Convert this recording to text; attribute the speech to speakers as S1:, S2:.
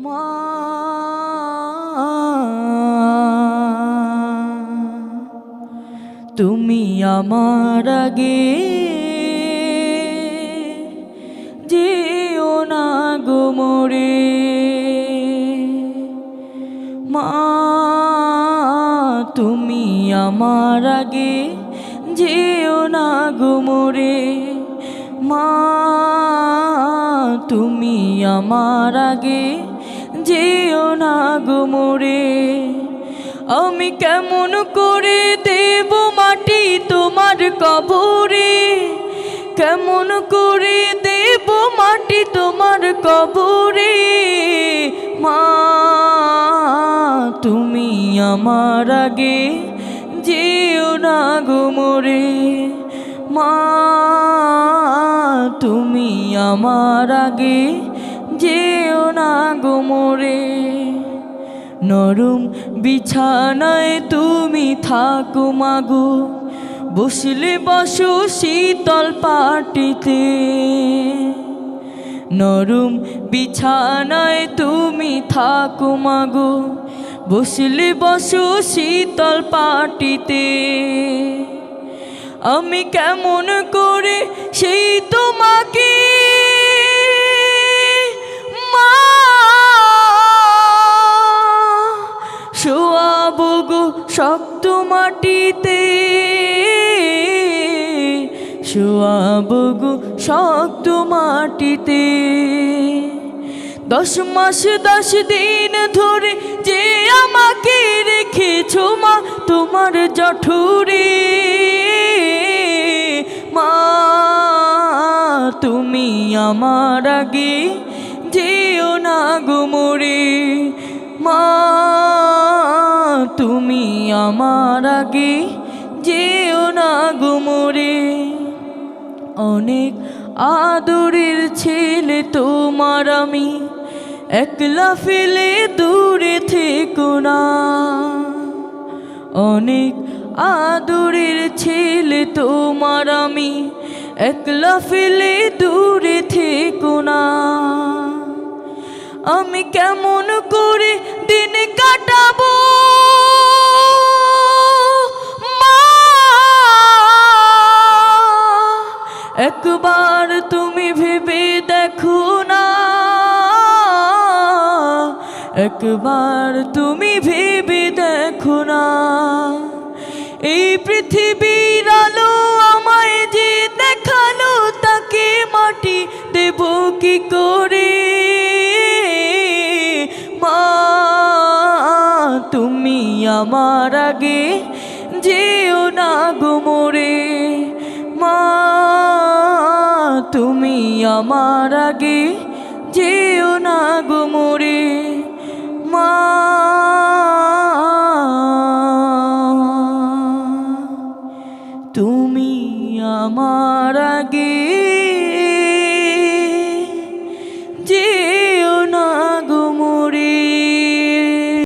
S1: মা তুমি আমার আগে যেও না গো মোরে, মা তুমি আমার আগে যেও না গো মোরে, মা তুমি আমার আগে যেও না গো মোরে। আমি কেমন করে দেব মাটি তোমার কবরে, কেমন করে দেব মাটি তোমার কবরে, মা তুমি আমার আগে যেও না গো মোরে, মা তুমি আমার আগে যেও না গো মোরে। নরম বিছানায় তুমি থাকো মাগো, বসলে বসো শীতল পাটিতে, নরম বিছানায় তুমি থাকো মাগো, বসলে বসো শীতল পাটিতে। আমি কেমন করে সেই তোমাকে মা শোয়াবো গো শক্ত মাটিতে, শোয়াবো গো শক্ত মাটিতে। 10 মাস 10 দিন ধরে যে আমাকে রেখেছো মা তোমার জঠুরে, মা তুমি আমার আগে যেও না গো মোরে, মা তুমি আমার আগে যেও না গো মোরে। অনেক আদরের ছেলে তোমার আমি, একলা ফেলে দূরে থেকো না, অনেক আদরের ছেলে তোমার আমি, একলা ফেলে দূরে থেকো না। আমি কেমন করে দিন কাটাবো মা, একবার তুমি ভেবে দেখো না, একবার তুমি ভেবে দেখো না। এই পৃথিবীর আলো আমায় যে দেখালো, তাকে মাটি দেব কি করে, মা তুমি আমার আগে যেও না গো মোরে, মা তুমি আমার আগে যেও না গো মোরে, মা তুমি আমার আগে